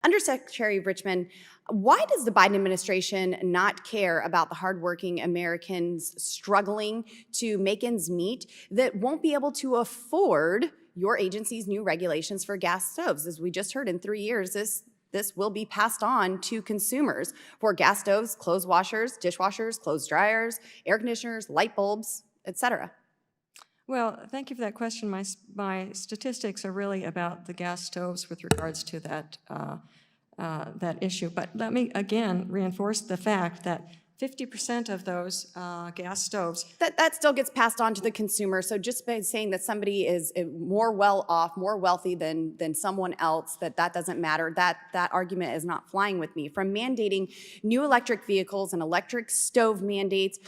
Undersecretary Richmond, why does the Biden administration not care about the hardworking Americans struggling to make ends meet that won't be able to afford your agency's new regulations for gas stoves? As we just heard, in 3 years, this will be passed on to consumers for gas stoves, clothes washers, dishwashers, clothes dryers, air conditioners, light bulbs, etc. Well, thank you for that question. My statistics are really about the gas stoves with regards to that, that issue. But let me again reinforce the fact that 50% of those gas stoves. That still gets passed on to the consumer. So just by saying that somebody is more well off, more wealthy than someone else, that doesn't matter, that argument is not flying with me. From mandating new electric vehicles and electric stove mandates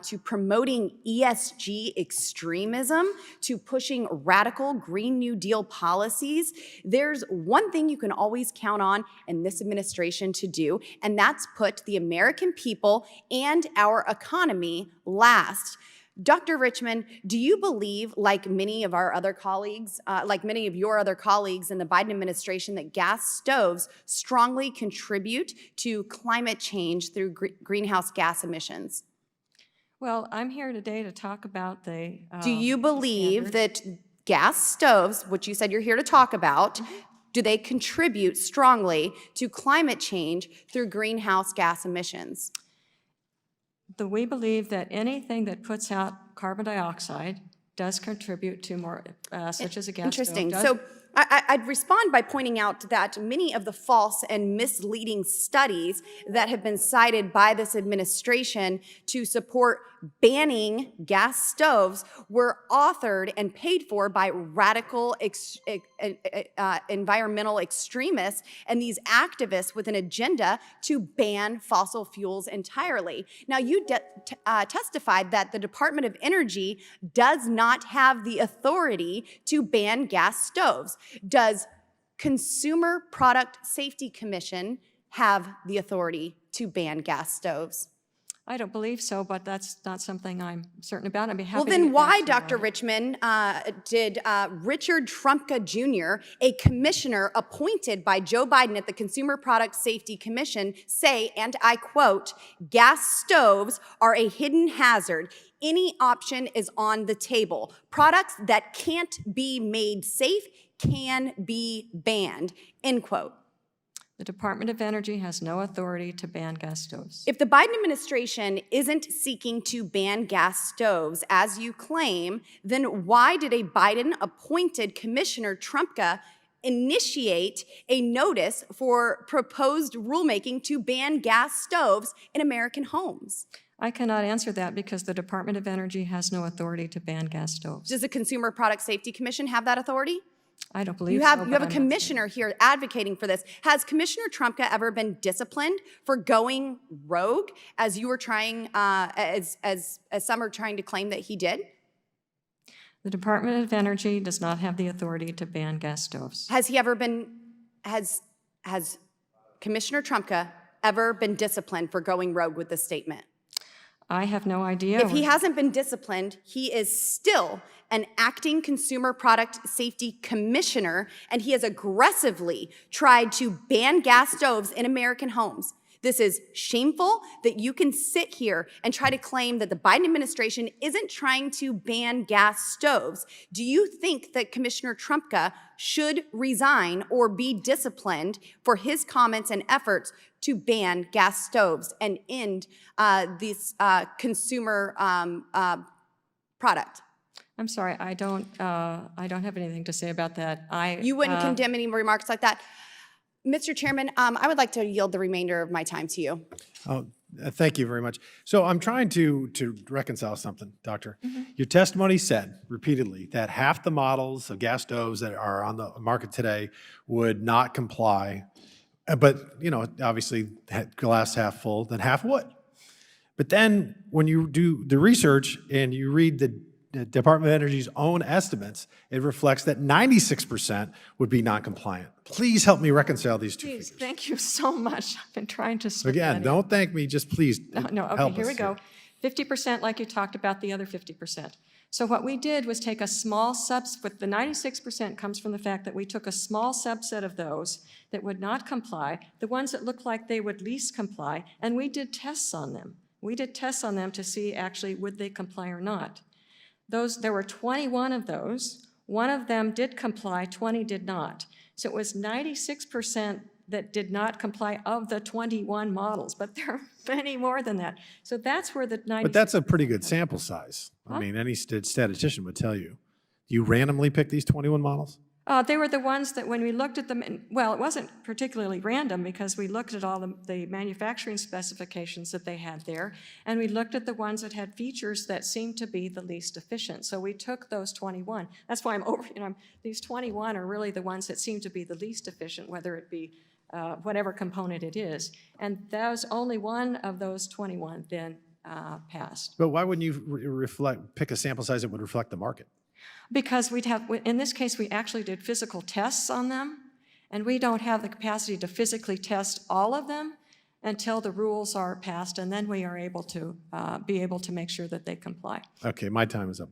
to promoting ESG extremism to pushing radical Green New Deal policies, there's one thing you can always count on in this administration to do, and that's put the American people and our economy last. Dr. Richmond, do you believe, like many of our other colleagues, like many of your other colleagues in the Biden administration, that gas stoves strongly contribute to climate change through greenhouse gas emissions? Well, I'm here today to talk about the do you believe that gas stoves, which you said you're here to talk about, do they contribute strongly to climate change through greenhouse gas emissions? We believe that anything that puts out carbon dioxide does contribute to more, such as a gas Interesting. stove. So I'd respond by pointing out that many of the false and misleading studies that have been cited by this administration to support banning gas stoves were authored and paid for by radical environmental extremists and these activists with an agenda to ban fossil fuels entirely. Now, you testified that the Department of Energy does not have the authority to ban gas stoves. Does Consumer Product Safety Commission have the authority to ban gas stoves? I don't believe so, but that's not something I'm certain about. I'd be happy well, to then get why, back to Dr. Richmond, did Richard Trumka Jr., a commissioner appointed by Joe Biden at the Consumer Product Safety Commission, say, and I quote, "Gas stoves are a hidden hazard. Any option is on the table. Products that can't be made safe can be banned," end quote. The Department of Energy has no authority to ban gas stoves. If the Biden administration isn't seeking to ban gas stoves, as you claim, then why did a Biden-appointed Commissioner Trumka initiate a notice for proposed rulemaking to ban gas stoves in American homes? I cannot answer that because the Department of Energy has no authority to ban gas stoves. Does the Consumer Product Safety Commission have that authority? I don't believe you so. have a commissioner here advocating for this. Has Commissioner Trumka ever been disciplined for going rogue, as you were trying, as some are trying to claim that he did? The Department of Energy does not have the authority to ban gas stoves. Has he ever been? Has Commissioner Trumka ever been disciplined for going rogue with this statement? I have no idea. If he hasn't been disciplined, he is still an acting Consumer Product Safety Commissioner, and he has aggressively tried to ban gas stoves in American homes. This is shameful that you can sit here and try to claim that the Biden administration isn't trying to ban gas stoves. Do you think that Commissioner Trumka should resign or be disciplined for his comments and efforts to ban gas stoves and end this consumer product? I'm sorry, I don't have anything to say about that. You wouldn't condemn any remarks like that? Mr. Chairman, I would like to yield the remainder of my time to you. Thank you very much. So I'm trying to reconcile something, Doctor. Your testimony said repeatedly that half the models of gas stoves that are on the market today would not comply. But, you know, obviously glass half full, then half would. But then when you do the research and you read the Department of Energy's own estimates, it reflects that 96% would be non-compliant. Please help me reconcile these two figures. Thank you so much. I've been trying to slip Again, that in. don't thank me, just please No, okay, help here us we go. 50% like you talked about, the other 50%. So what we did was take a small with the 96% comes from the fact that we took a small subset of those that would not comply, the ones that looked like they would least comply, and we did tests on them. We did tests on them to see actually would they comply or not. There were 21 of those. One of them did comply, 20 did not. So it was 96% that did not comply of the 21 models, but there are many more than that. So that's where the 96%. But that's a pretty good sample size. I mean, any statistician would tell you. You randomly pick these 21 models? They were the ones that when we looked at them, well, it wasn't particularly random because we looked at all the manufacturing specifications that they had there, and we looked at the ones that had features that seemed to be the least efficient. So we took those 21. That's why these 21 are really the ones that seem to be the least efficient, whether it be whatever component it is. And that was only one of those 21 then passed. But why wouldn't you pick a sample size that would reflect the market? Because in this case, we actually did physical tests on them, and we don't have the capacity to physically test all of them until the rules are passed, and then we are able to be able to make sure that they comply. Okay, my time is up.